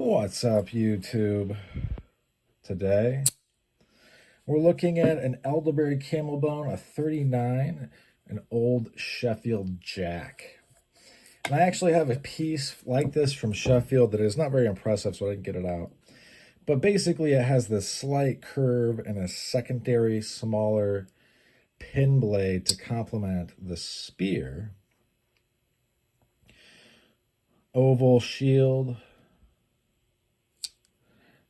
What's up, YouTube? Today, we're looking at an Elderberry Camel Bone, a 39, an old Sheffield Jack. And I actually have a piece like this from Sheffield that is not very impressive, so I didn't get it out. But basically, it has this slight curve and a secondary, smaller pin blade to complement the spear. Oval shield.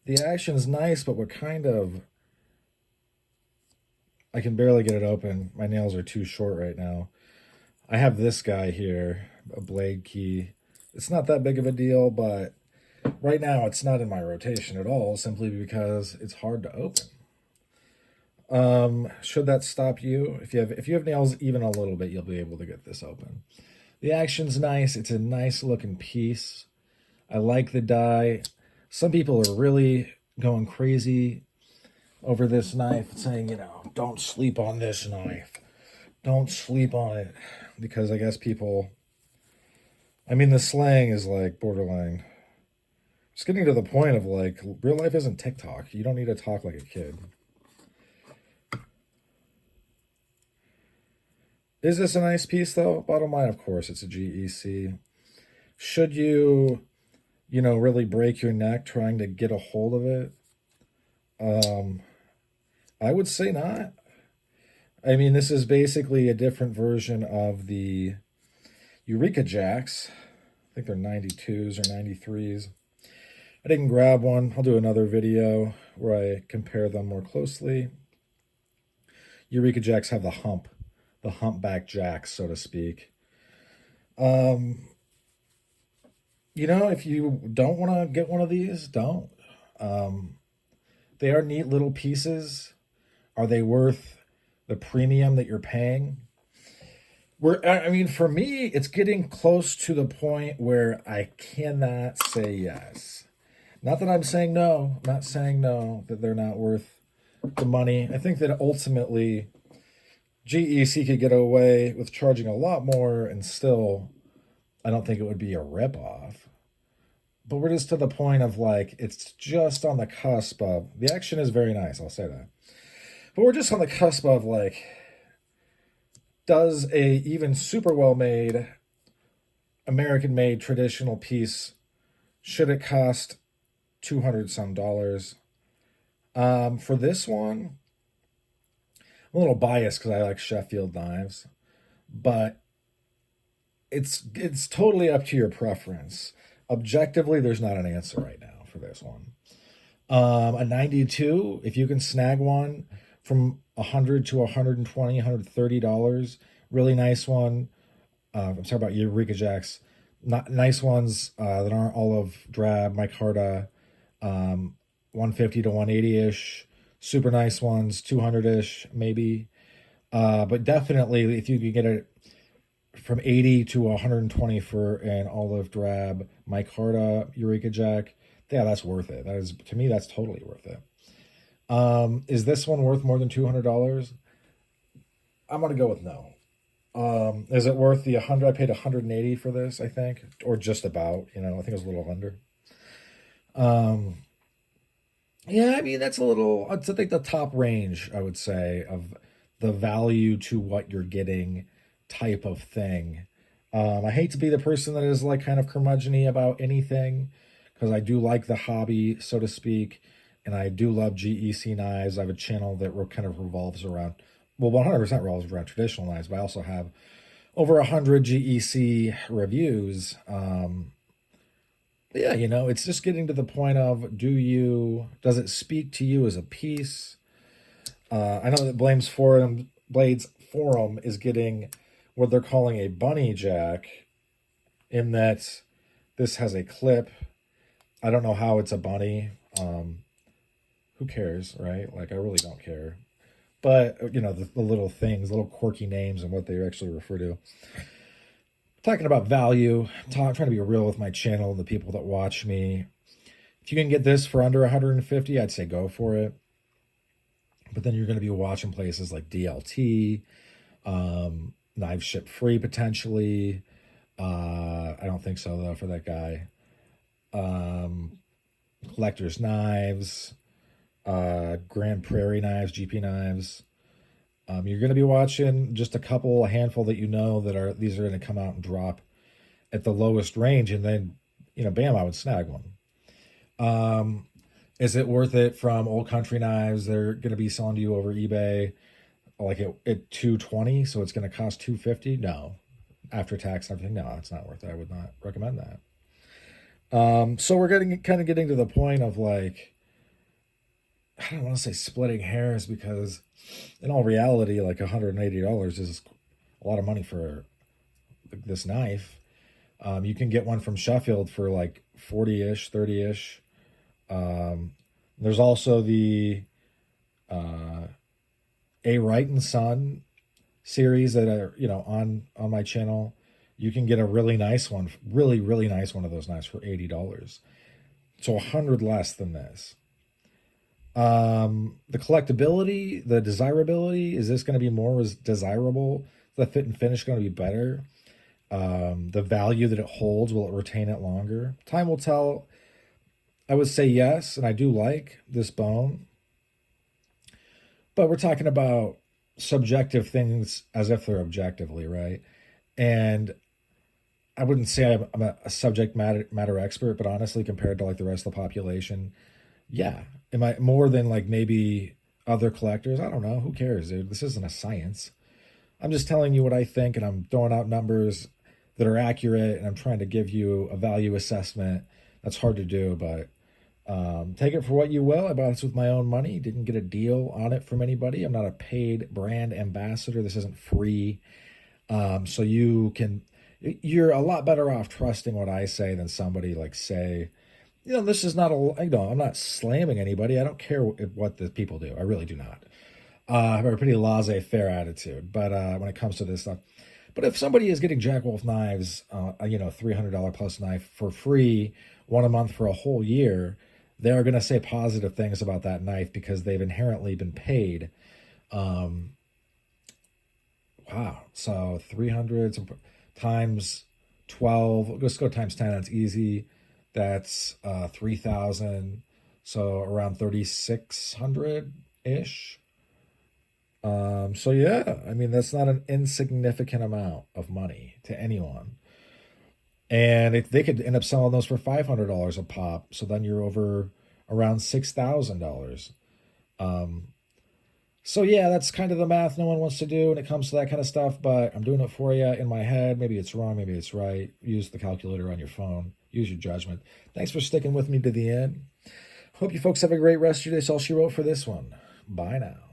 The action's nice, but I can barely get it open. My nails are too short right now. I have this guy here, a blade key. It's not that big of a deal, but right now it's not in my rotation at all, simply because it's hard to open. Should that stop you? If you have nails even a little bit, you'll be able to get this open. The action's nice. It's a nice looking piece. I like the die. Some people are really going crazy over this knife, saying, don't sleep on this knife. Don't sleep on it. Because I guess the slang is like borderline. It's getting to the point of like, real life isn't TikTok. You don't need to talk like a kid. Is this a nice piece, though? Bottom line, of course, it's a GEC. Should you really break your neck trying to get a hold of it? I would say not. I mean, this is basically a different version of the Eureka Jacks. I think they're 92s or 93s. I didn't grab one. I'll do another video where I compare them more closely. Eureka Jacks have the humpback jacks, so to speak. If you don't want to get one of these, don't. They are neat little pieces. Are they worth the premium that you're paying? For me, it's getting close to the point where I cannot say yes. Not that I'm saying no. I'm not saying no, that they're not worth the money. I think that ultimately GEC could get away with charging a lot more, and still, I don't think it would be a ripoff. But we're just to the point of like, it's just on the cusp of, the action is very nice, I'll say that. But we're just on the cusp of like, does a even super well-made, American-made traditional piece, should it cost $200 some? For this one, I'm a little biased because I like Sheffield knives, but it's totally up to your preference. Objectively, there's not an answer right now for this one. A 92, if you can snag one from $100 to $120, $130, really nice one. I'm talking about Eureka Jacks. Not nice ones that aren't olive drab, micarta, 150 to 180-ish. Super nice ones, 200-ish maybe. But definitely, if you could get it from 80 to 120 for an olive drab micarta Eureka Jack, yeah, that's worth it. To me, that's totally worth it. Is this one worth more than $200? I'm gonna go with no. Is it worth the 100? I paid 180 for this, I think, or just about. I think it was a little under. Yeah, that's a little. I think the top range, I would say, of the value to what you're getting type of thing. I hate to be the person that is like kind of curmudgeon-y about anything, because I do like the hobby, so to speak, and I do love GEC knives. I have a channel that kind of revolves around, 100% revolves around traditional knives, but I also have over 100 GEC reviews. Yeah, it's just getting to the point of, does it speak to you as a piece? I know that Blades Forum is getting what they're calling a bunny jack, in that this has a clip. I don't know how it's a bunny. Who cares, right? Like, I really don't care. But, the little things, little quirky names and what they actually refer to. Talking about value, trying to be real with my channel and the people that watch me. If you can get this for under 150, I'd say go for it. But then you're going to be watching places like DLT, Knives Ship Free potentially. I don't think so though for that guy. collector's knives, Grand Prairie knives, GP knives. You're going to be watching just a handful that you know that are these are going to come out and drop at the lowest range, and then bam, I would snag one. Is it worth it from Old Country Knives? They're going to be selling to you over eBay like at 220, so it's going to cost 250. No, after tax and everything, no, it's not worth it. I would not recommend that. So we're getting to the point of like, I don't want to say splitting hairs, because in all reality, like $180 is a lot of money for this knife. You can get one from Sheffield for like 40-ish, 30-ish. There's also the A Wright and Son series that are on my channel. You can get a really nice one, really nice one of those knives for $80. So 100 less than this. The collectability, the desirability, is this going to be more desirable? The fit and finish going to be better? The value that it holds, will it retain it longer? Time will tell. I would say yes, and I do like this bone. But we're talking about subjective things as if they're objectively, right? And I wouldn't say I'm a subject matter expert, but honestly, compared to like the rest of the population, yeah. Am I more than like maybe other collectors? I don't know. Who cares, dude? This isn't a science. I'm just telling you what I think, and I'm throwing out numbers that are accurate, and I'm trying to give you a value assessment. That's hard to do, but take it for what you will. I bought this with my own money. Didn't get a deal on it from anybody. I'm not a paid brand ambassador. This isn't free. So you're a lot better off trusting what I say than somebody like say, this is not I'm not slamming anybody. I don't care what the people do. I really do not. I have a pretty laissez-faire attitude, but when it comes to this stuff. But if somebody is getting Jack Wolf knives, $300 plus knife for free, one a month for a whole year, they're going to say positive things about that knife because they've inherently been paid. Wow. So 300 times 12, let's go times 10. That's easy. That's 3,000. So around 3,600-ish. So yeah, I mean, that's not an insignificant amount of money to anyone. And if they could end up selling those for $500 a pop, so then you're over around $6,000. So yeah, that's kind of the math no one wants to do when it comes to that kind of stuff, but I'm doing it for you in my head. Maybe it's wrong, maybe it's right. Use the calculator on your phone. Use your judgment. Thanks for sticking with me to the end. Hope you folks have a great rest of your day. That's all she wrote for this one. Bye now.